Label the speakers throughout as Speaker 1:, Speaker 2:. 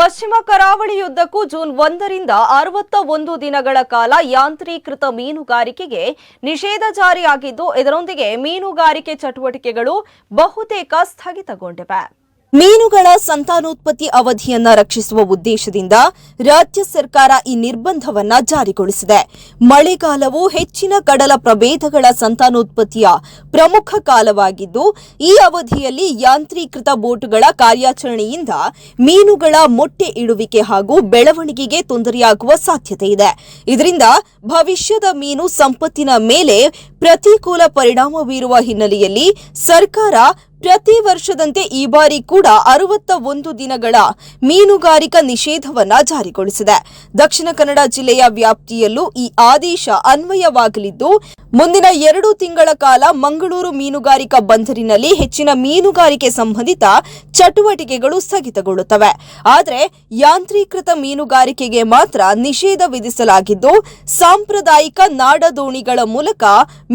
Speaker 1: ಪಶ್ಚಿಮ ಕರಾವಳಿಯುದ್ದಕ್ಕೂ ಜೂನ್ 1ರಿಂದ 61 ದಿನಗಳ ಕಾಲ ಯಾಂತ್ರೀಕೃತ ಮೀನುಗಾರಿಕೆಗೆ ನಿಷೇಧ ಜಾರಿಯಾಗಿದ್ದು, ಇದರೊಂದಿಗೆ ಮೀನುಗಾರಿಕೆ ಚಟುವಟಿಕೆಗಳು ಬಹುತೇಕ ಸ್ಥಗಿತಗೊಂಡಿವೆ. ಮೀನುಗಳ ಸಂತಾನೋತ್ಪತ್ತಿ ಅವಧಿಯನ್ನ ರಕ್ಷಿಸುವ ಉದ್ದೇಶದಿಂದ ರಾಜ್ಯ ಸರ್ಕಾರ ಈ ನಿರ್ಬಂಧವನ್ನ ಜಾರಿಗೊಳಿಸಿದೆ. ಮಳೆಗಾಲವು ಹೆಚ್ಚಿನ ಕಡಲ ಪ್ರಭೇದಗಳ ಸಂತಾನೋತ್ಪತ್ತಿಯ ಪ್ರಮುಖ ಕಾಲವಾಗಿದ್ದು, ಈ ಅವಧಿಯಲ್ಲಿ ಯಾಂತ್ರೀಕೃತ ಬೋಟುಗಳ ಕಾರ್ಯಾಚರಣೆಯಿಂದ ಮೀನುಗಳ ಮೊಟ್ಟೆ ಇಡುವಿಕೆ ಹಾಗೂ ಬೆಳವಣಿಗೆಗೆ ತೊಂದರೆಯಾಗುವ ಸಾಧ್ಯತೆ ಇದೆ. ಇದರಿಂದ ಭವಿಷ್ಯದ ಮೀನು ಸಂಪತ್ತಿನ ಮೇಲೆ ಪ್ರತಿಕೂಲ ಪರಿಣಾಮ ಬೀರುವ ಹಿನ್ನೆಲೆಯಲ್ಲಿ ಸರ್ಕಾರ ಪ್ರತಿ ವರ್ಷದಂತೆ ಈ ಬಾರಿ ಕೂಡ 61 ದಿನಗಳ ಮೀನುಗಾರಿಕಾ ನಿಷೇಧವನ್ನ ಜಾರಿಗೊಳಿಸಿದೆ. ದಕ್ಷಿಣ ಕನ್ನಡ ಜಿಲ್ಲೆಯ ವ್ಯಾಪ್ತಿಯಲ್ಲೂ ಈ ಆದೇಶ ಅನ್ವಯವಾಗಲಿದ್ದು, ಮುಂದಿನ 2 ತಿಂಗಳ ಕಾಲ ಮಂಗಳೂರು ಮೀನುಗಾರಿಕಾ ಬಂದರಿನಲ್ಲಿ ಹೆಚ್ಚಿನ ಮೀನುಗಾರಿಕೆ ಸಂಬಂಧಿತ ಚಟುವಟಿಕೆಗಳು ಸ್ಥಗಿತಗೊಳ್ಳುತ್ತವೆ. ಆದರೆ ಯಾಂತ್ರೀಕೃತ ಮೀನುಗಾರಿಕೆಗೆ ಮಾತ್ರ ನಿಷೇಧ ವಿಧಿಸಲಾಗಿದ್ದು, ಸಾಂಪ್ರದಾಯಿಕ ನಾಡದೋಣಿಗಳ ಮೂಲಕ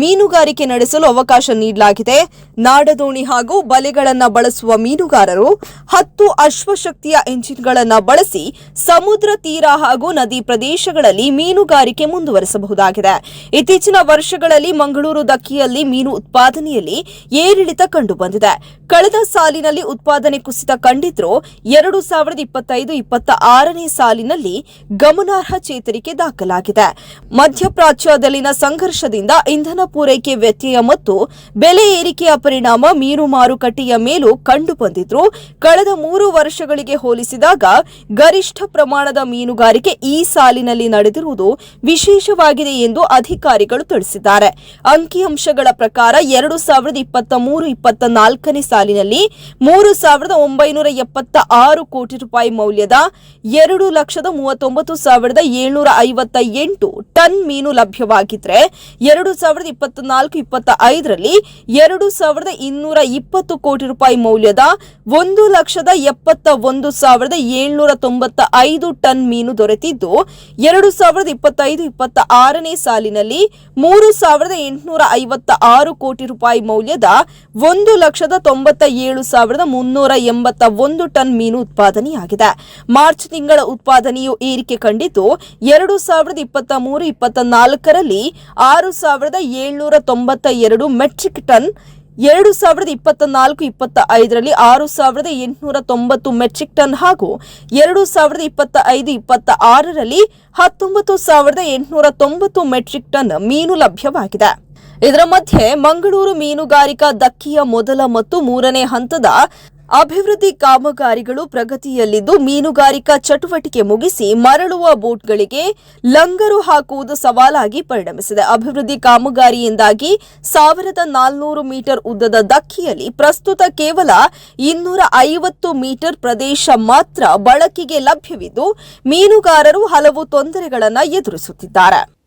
Speaker 1: ಮೀನುಗಾರಿಕೆ ನಡೆಸಲು ಅವಕಾಶ ನೀಡಲಾಗಿದೆ. ನಾಡದೋಣಿ ಹಾಗೂ ಬಲೆಗಳನ್ನು ಬಳಸುವ ಮೀನುಗಾರರು 10 ಅಶ್ವಶಕ್ತಿಯ ಎಂಜಿನ್ಗಳನ್ನು ಬಳಸಿ ಸಮುದ್ರ ತೀರ ಹಾಗೂ ನದಿ ಪ್ರದೇಶಗಳಲ್ಲಿ ಮೀನುಗಾರಿಕೆ ಮುಂದುವರಿಸಬಹುದಾಗಿದೆ. ಇತ್ತೀಚಿನ ವರ್ಷಗಳಲ್ಲಿ ಮಂಗಳೂರು ದಕ್ಕೆಯಲ್ಲಿ ಮೀನು ಉತ್ಪಾದನೆಯಲ್ಲಿ ಏರಿಳಿತ ಕಂಡುಬಂದಿದೆ. ಕಳೆದ ಸಾಲಿನಲ್ಲಿ ಉತ್ಪಾದನೆ ಕುಸಿತ ಕಂಡಿದ್ರೂ 2025-26ನೇ ಸಾಲಿನಲ್ಲಿ ಗಮನಾರ್ಹ ಚೇತರಿಕೆ ದಾಖಲಾಗಿದೆ. ಮಧ್ಯಪ್ರಾಚ್ಯದಲ್ಲಿನ ಸಂಘರ್ಷದಿಂದ ಇಂಧನ ಪೂರೈಕೆ ವ್ಯತ್ಯಯ ಮತ್ತು ಬೆಲೆ ಏರಿಕೆಯ ಪರಿಣಾಮ ಮೀನು ಮಾರುಕಟ್ಟೆಯ ಮೇಲೂ ಕಂಡುಬಂದಿದ್ರು, ಕಳೆದ 3 ವರ್ಷಗಳಿಗೆ ಹೋಲಿಸಿದಾಗ ಗರಿಷ್ಠ ಪ್ರಮಾಣದ ಮೀನುಗಾರಿಕೆ ಈ ಸಾಲಿನಲ್ಲಿ ನಡೆದಿರುವುದು ವಿಶೇಷವಾಗಿದೆ ಎಂದು ಅಧಿಕಾರಿಗಳು ತಿಳಿಸಿದ್ದಾರೆ. ಅಂಕಿಅಂಶಗಳ ಪ್ರಕಾರ 2023-24ನೇ ಸಾಲಿನಲ್ಲಿ 3,976 ಕೋಟಿ ರೂಪಾಯಿ ಮೌಲ್ಯದ 2,39,758 ಟನ್ ಮೀನು ಲಭ್ಯವಾಗಿದ್ದರೆ, 2024-25ರಲ್ಲಿ 2,220 ಕೋಟಿ ರೂಪಾಯಿ ಮೌಲ್ಯದ 1,71,795 ಟನ್ ಮೀನು ದೊರೆತಿದ್ದು, 2025-26ನೇ ಸಾಲಿನಲ್ಲಿ 3,856 ಕೋಟಿ ರೂಪಾಯಿ ಮೌಲ್ಯದ 1,97,381 ಟನ್ ಮೀನು ಉತ್ಪಾದನೆಯಾಗಿದೆ. ಮಾರ್ಚ್ ತಿಂಗಳ ಉತ್ಪಾದನೆಯು ಏರಿಕೆ ಕಂಡಿದ್ದು, 2023-24ರಲ್ಲಿ 6,792 ಮೆಟ್ರಿಕ್ ಟನ್, 2024-25ರಲ್ಲಿ 6,890 ಮೆಟ್ರಿಕ್ ಟನ್ ಹಾಗೂ 2025-26ರಲ್ಲಿ 19,890 ಮೆಟ್ರಿಕ್ ಟನ್ ಮೀನು ಲಭ್ಯವಾಗಿದೆ. ಇದರ ಮಧ್ಯೆ ಮಂಗಳೂರು ಮೀನುಗಾರಿಕಾ ದಕ್ಕೆಯ ಮೊದಲ ಮತ್ತು 3ನೇ ಹಂತದ ಅಭಿವೃದ್ಧಿ ಕಾಮಗಾರಿಗಳು ಪ್ರಗತಿಯಲ್ಲಿದ್ದು, ಮೀನುಗಾರಿಕಾ ಚಟುವಟಿಕೆ ಮುಗಿಸಿ ಮರಳುವ ಬೋಟ್ಗಳಿಗೆ ಲಂಗರು ಹಾಕುವುದು ಸವಾಲಾಗಿ ಪರಿಣಮಿಸಿದೆ. ಅಭಿವೃದ್ಧಿ ಕಾಮಗಾರಿಯಿಂದಾಗಿ 1,400 ಮೀಟರ್ ಉದ್ದದ ದಕ್ಕೆಯಲ್ಲಿ ಪ್ರಸ್ತುತ ಕೇವಲ 250 ಮೀಟರ್ ಪ್ರದೇಶ ಮಾತ್ರ ಬಳಕೆಗೆ ಲಭ್ಯವಿದ್ದು, ಮೀನುಗಾರರು ಹಲವು ತೊಂದರೆಗಳನ್ನು ಎದುರಿಸುತ್ತಿದ್ದಾರೆ.